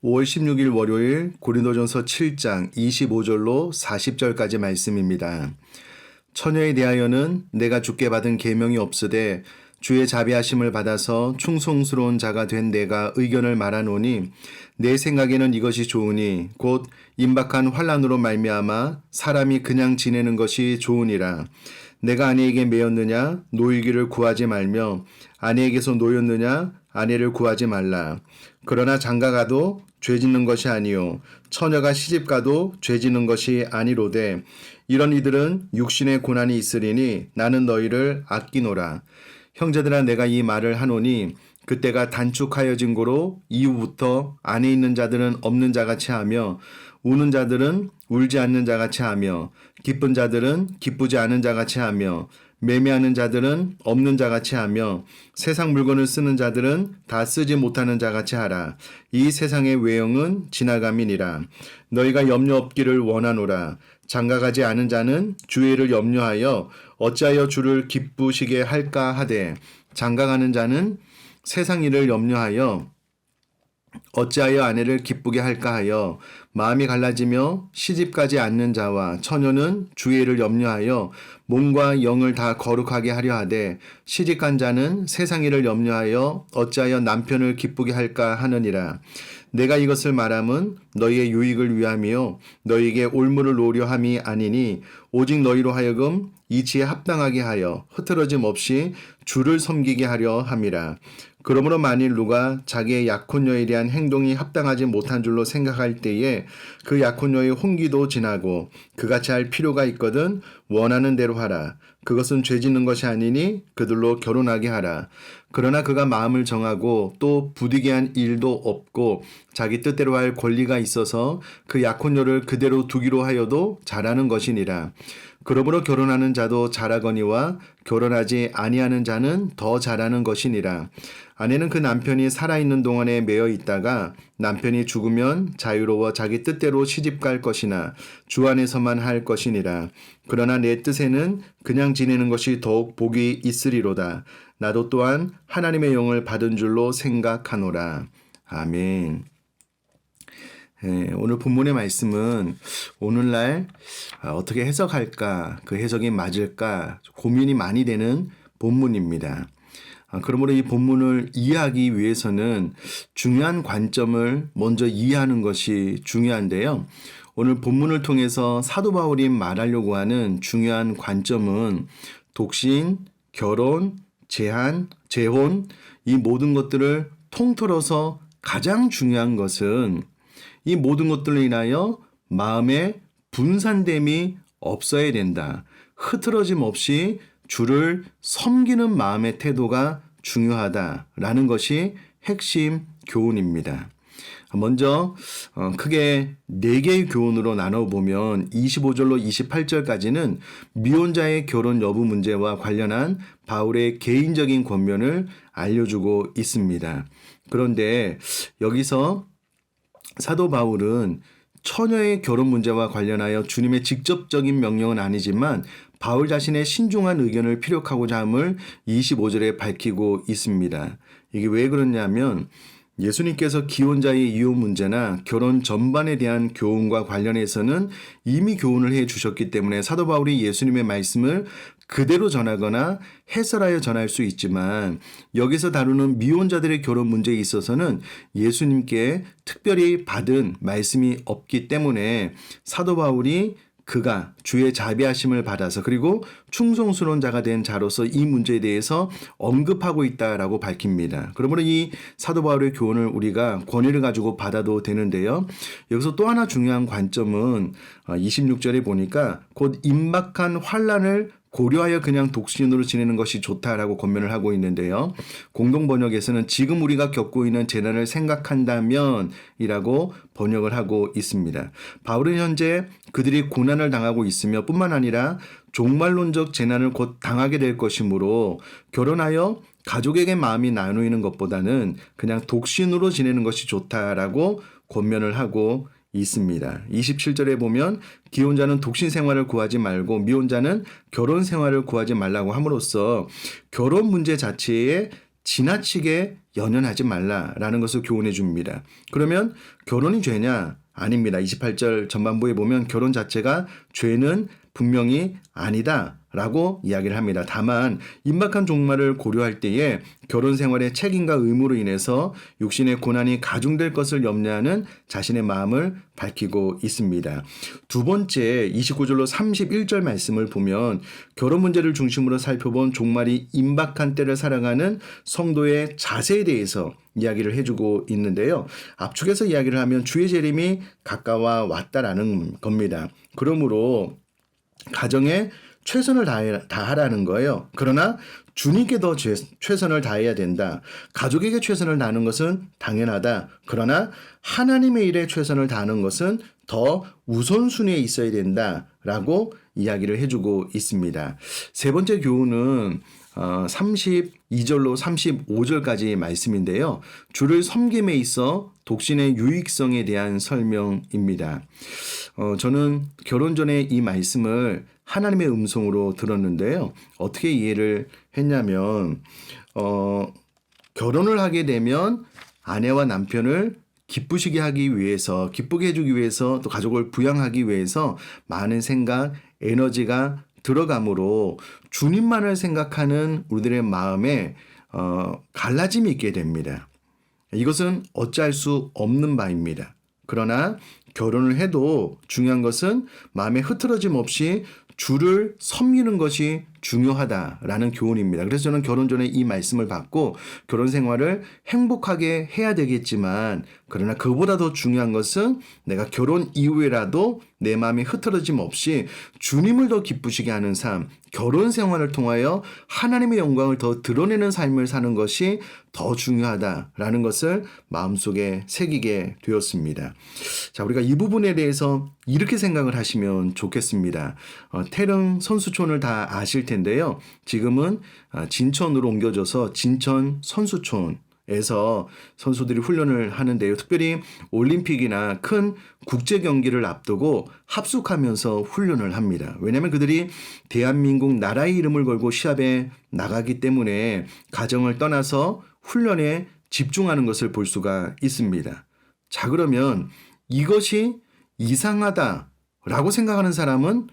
5월 16일 월요일 고린도전서 7장 25절로 40절까지 말씀입니다. 처녀에 대하여는 내가 주께 받은 계명이 없으되 주의 자비하심을 받아서 충성스러운 자가 된 내가 의견을 말하노니 내 생각에는 이것이 좋으니 곧 임박한 환난으로 말미암아 사람이 그냥 지내는 것이 좋으니라. 내가 아내에게 매였느냐 노이기를 구하지 말며 아내에게서 노였느냐 아내를 구하지 말라. 그러나 장가가도 죄짓는 것이 아니요 처녀가 시집가도 죄짓는 것이 아니로되 이런 이들은 육신의 고난이 있으리니 나는 너희를 아끼노라. 형제들아 내가 이 말을 하노니 그때가 단축하여진 고로 이후부터 안에 있는 자들은 없는 자같이 하며 우는 자들은 울지 않는 자같이 하며 기쁜 자들은 기쁘지 않은 자같이 하며 매매하는 자들은 없는 자같이 하며 세상 물건을 쓰는 자들은 다 쓰지 못하는 자같이 하라. 이 세상의 외형은 지나감이니라. 너희가 염려 없기를 원하노라. 장가가지 않은 자는 주의를 염려하여 어찌하여 주를 기쁘시게 할까 하되 장가가는 자는 세상 일을 염려하여 어찌하여 아내를 기쁘게 할까 하여 마음이 갈라지며 시집가지 않는 자와 처녀는 주의를 염려하여 몸과 영을 다 거룩하게 하려 하되 시집간 자는 세상 일을 염려하여 어찌하여 남편을 기쁘게 할까 하느니라. 내가 이것을 말함은 너희의 유익을 위함이요 너희에게 올무를 놓으려 함이 아니니 오직 너희로 하여금 이치에 합당하게 하여 흐트러짐 없이 주를 섬기게 하려 함이라. 그러므로 만일 누가 자기의 약혼녀에 대한 행동이 합당하지 못한 줄로 생각할 때에 그 약혼녀의 혼기도 지나고 그같이 할 필요가 있거든 원하는 대로 하라. 그것은 죄짓는 것이 아니니 그들로 결혼하게 하라. 그러나 그가 마음을 정하고 또 부득이한 한 일도 없고 자기 뜻대로 할 권리가 있어서 그 약혼녀를 그대로 두기로 하여도 잘하는 것이니라. 그러므로 결혼하는 자도 잘하거니와 결혼하지 아니하는 자는 더 잘하는 것이니라. 아내는 그 남편이 살아있는 동안에 매여 있다가 남편이 죽으면 자유로워 자기 뜻대로 시집갈 것이나 주 안에서만 할 것이니라. 그러나 내 뜻에는 그냥 지내는 것이 더욱 복이 있으리로다. 나도 또한 하나님의 영을 받은 줄로 생각하노라. 아멘. 오늘 본문의 말씀은 오늘날 어떻게 해석할까, 그 해석이 맞을까 고민이 많이 되는 본문입니다. 그러므로 이 본문을 이해하기 위해서는 중요한 관점을 먼저 이해하는 것이 중요한데요. 오늘 본문을 통해서 사도 바울이 말하려고 하는 중요한 관점은 독신, 결혼, 재혼, 이 모든 것들을 통틀어서 가장 중요한 것은 이 모든 것들로 인하여 마음의 분산됨이 없어야 된다. 흐트러짐 없이 주를 섬기는 마음의 태도가 중요하다라는 것이 핵심 교훈입니다. 먼저 크게 4개의 교훈으로 나눠보면 25절로 28절까지는 미혼자의 결혼 여부 문제와 관련한 바울의 개인적인 권면을 알려주고 있습니다. 그런데 여기서 사도 바울은 처녀의 결혼 문제와 관련하여 주님의 직접적인 명령은 아니지만 바울 자신의 신중한 의견을 피력하고자 함을 25절에 밝히고 있습니다. 이게 왜 그러냐면 예수님께서 기혼자의 이혼 문제나 결혼 전반에 대한 교훈과 관련해서는 이미 교훈을 해 주셨기 때문에 사도 바울이 예수님의 말씀을 그대로 전하거나 해설하여 전할 수 있지만 여기서 다루는 미혼자들의 결혼 문제에 있어서는 예수님께 특별히 받은 말씀이 없기 때문에 사도 바울이 그가 주의 자비하심을 받아서 그리고 충성스러운 자가 된 자로서 이 문제에 대해서 언급하고 있다라고 밝힙니다. 그러므로 이 사도 바울의 교훈을 우리가 권위를 가지고 받아도 되는데요. 여기서 또 하나 중요한 관점은 26절에 보니까 곧 임박한 환난을 고려하여 그냥 독신으로 지내는 것이 좋다라고 권면을 하고 있는데요. 공동 번역에서는 지금 우리가 겪고 있는 재난을 생각한다면 이라고 번역을 하고 있습니다. 바울은 현재 그들이 고난을 당하고 있으며 뿐만 아니라 종말론적 재난을 곧 당하게 될 것이므로 결혼하여 가족에게 마음이 나누이는 것보다는 그냥 독신으로 지내는 것이 좋다라고 권면을 하고 있습니다. 27절에 보면 기혼자는 독신 생활을 구하지 말고 미혼자는 결혼 생활을 구하지 말라고 함으로써 결혼 문제 자체에 지나치게 연연하지 말라라는 것을 교훈해 줍니다. 그러면 결혼이 죄냐? 아닙니다. 28절 전반부에 보면 결혼 자체가 죄는 분명히 아니다라고 이야기를 합니다. 다만 임박한 종말을 고려할 때에 결혼 생활의 책임과 의무로 인해서 육신의 고난이 가중될 것을 염려하는 자신의 마음을 밝히고 있습니다. 두 번째 29절로 31절 말씀을 보면 결혼 문제를 중심으로 살펴본 종말이 임박한 때를 살아가는 성도의 자세에 대해서 이야기를 해주고 있는데요. 압축해서 이야기를 하면 주의 재림이 가까워 왔다라는 겁니다. 그러므로 가정에 최선을 다하라는 거예요. 그러나 주님께 더 최선을 다해야 된다. 가족에게 최선을 다하는 것은 당연하다. 그러나 하나님의 일에 최선을 다하는 것은 더 우선순위에 있어야 된다라고 이야기를 해주고 있습니다. 세 번째 교훈은 32절로 35절까지 말씀인데요. 주를 섬김에 있어 독신의 유익성에 대한 설명입니다. 저는 결혼 전에 이 말씀을 하나님의 음성으로 들었는데요. 어떻게 이해를 했냐면 결혼을 하게 되면 아내와 남편을 기쁘게 해주기 위해서 또 가족을 부양하기 위해서 많은 생각, 에너지가 들어가므로 주님만을 생각하는 우리들의 마음에 갈라짐이 있게 됩니다. 이것은 어찌할 수 없는 바입니다. 그러나 결혼을 해도 중요한 것은 마음에 흐트러짐 없이 주를 섬기는 것이 중요하다라는 교훈입니다. 그래서 저는 결혼 전에 이 말씀을 받고 결혼 생활을 행복하게 해야 되겠지만 그러나 그보다 더 중요한 것은 내가 결혼 이후에라도 내 마음이 흐트러짐 없이 주님을 더 기쁘시게 하는 삶, 결혼 생활을 통하여 하나님의 영광을 더 드러내는 삶을 사는 것이 더 중요하다라는 것을 마음속에 새기게 되었습니다. 자, 우리가 이 부분에 대해서 이렇게 생각을 하시면 좋겠습니다. 태릉 선수촌을 다 아실 텐데요. 지금은 진천으로 옮겨져서 진천 선수촌에서 선수들이 훈련을 하는데요. 특별히 올림픽이나 큰 국제 경기를 앞두고 합숙하면서 훈련을 합니다. 왜냐하면 그들이 대한민국 나라의 이름을 걸고 시합에 나가기 때문에 가정을 떠나서 훈련에 집중하는 것을 볼 수가 있습니다. 자, 그러면 이것이 이상하다라고 생각하는 사람은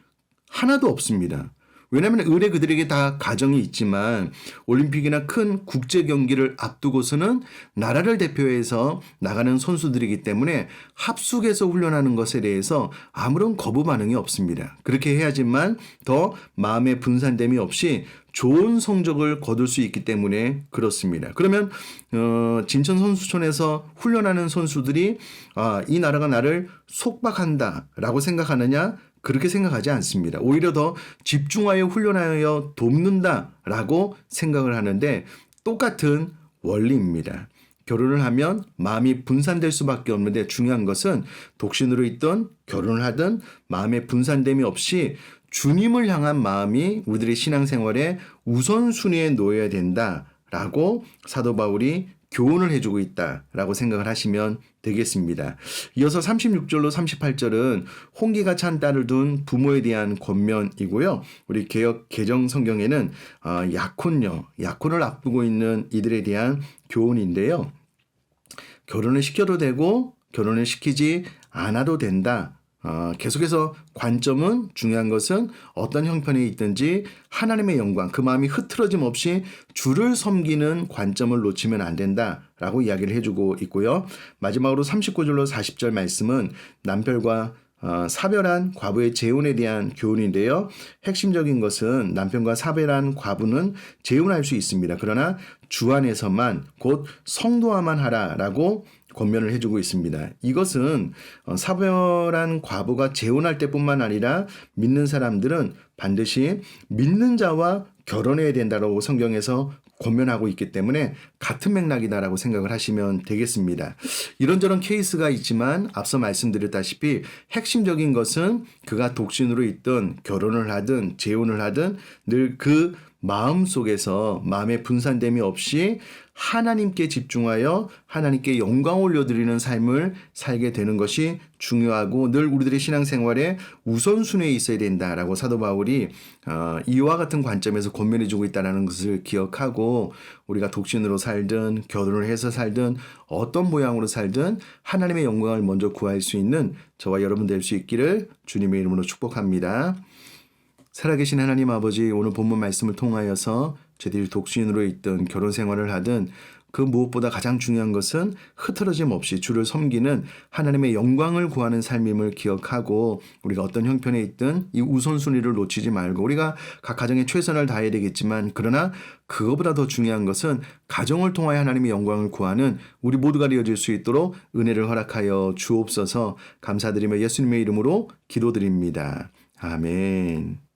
하나도 없습니다. 왜냐하면 의뢰 그들에게 다 가정이 있지만 올림픽이나 큰 국제 경기를 앞두고서는 나라를 대표해서 나가는 선수들이기 때문에 합숙해서 훈련하는 것에 대해서 아무런 거부 반응이 없습니다. 그렇게 해야지만 더 마음의 분산됨이 없이 좋은 성적을 거둘 수 있기 때문에 그렇습니다. 그러면 진천 선수촌에서 훈련하는 선수들이 이 나라가 나를 속박한다라고 생각하느냐? 그렇게 생각하지 않습니다. 오히려 더 집중하여 훈련하여 돕는다라고 생각을 하는데 똑같은 원리입니다. 결혼을 하면 마음이 분산될 수밖에 없는데 중요한 것은 독신으로 있던 결혼을 하든 마음의 분산됨이 없이 주님을 향한 마음이 우리들의 신앙생활의 우선순위에 놓여야 된다라고 사도 바울이 교훈을 해주고 있다라고 생각을 하시면 되겠습니다. 이어서 36절로 38절은 홍기가 찬 딸을 둔 부모에 대한 권면이고요. 우리 개역 개정 성경에는 약혼을 앞두고 있는 이들에 대한 교훈인데요. 결혼을 시켜도 되고 결혼을 시키지 않아도 된다. 계속해서 관점은 중요한 것은 어떤 형편에 있든지 하나님의 영광, 그 마음이 흐트러짐 없이 주를 섬기는 관점을 놓치면 안 된다라고 이야기를 해주고 있고요. 마지막으로 39절로 40절 말씀은 남편과 사별한 과부의 재혼에 대한 교훈인데요. 핵심적인 것은 남편과 사별한 과부는 재혼할 수 있습니다. 그러나 주 안에서만 곧 성도와만 하라라고 권면을 해주고 있습니다. 이것은 사별한 과부가 재혼할 때뿐만 아니라 믿는 사람들은 반드시 믿는 자와 결혼해야 된다고 성경에서 권면하고 있기 때문에 같은 맥락이다라고 생각을 하시면 되겠습니다. 이런저런 케이스가 있지만 앞서 말씀드렸다시피 핵심적인 것은 그가 독신으로 있든 결혼을 하든 재혼을 하든 늘 그 마음속에서 마음의 분산됨이 없이 하나님께 집중하여 하나님께 영광 올려드리는 삶을 살게 되는 것이 중요하고 늘 우리들의 신앙생활에 우선순위에 있어야 된다라고 사도 바울이 이와 같은 관점에서 권면해 주고 있다는 것을 기억하고 우리가 독신으로 살든 결혼을 해서 살든 어떤 모양으로 살든 하나님의 영광을 먼저 구할 수 있는 저와 여러분 될 수 있기를 주님의 이름으로 축복합니다. 살아계신 하나님 아버지, 오늘 본문 말씀을 통하여서 저희들이 독신으로 있든 결혼 생활을 하든 그 무엇보다 가장 중요한 것은 흐트러짐 없이 주를 섬기는 하나님의 영광을 구하는 삶임을 기억하고 우리가 어떤 형편에 있든 이 우선순위를 놓치지 말고 우리가 각 가정에 최선을 다해야 되겠지만 그러나 그거보다 더 중요한 것은 가정을 통하여 하나님의 영광을 구하는 우리 모두가 되어질 수 있도록 은혜를 허락하여 주옵소서. 감사드리며 예수님의 이름으로 기도드립니다. 아멘.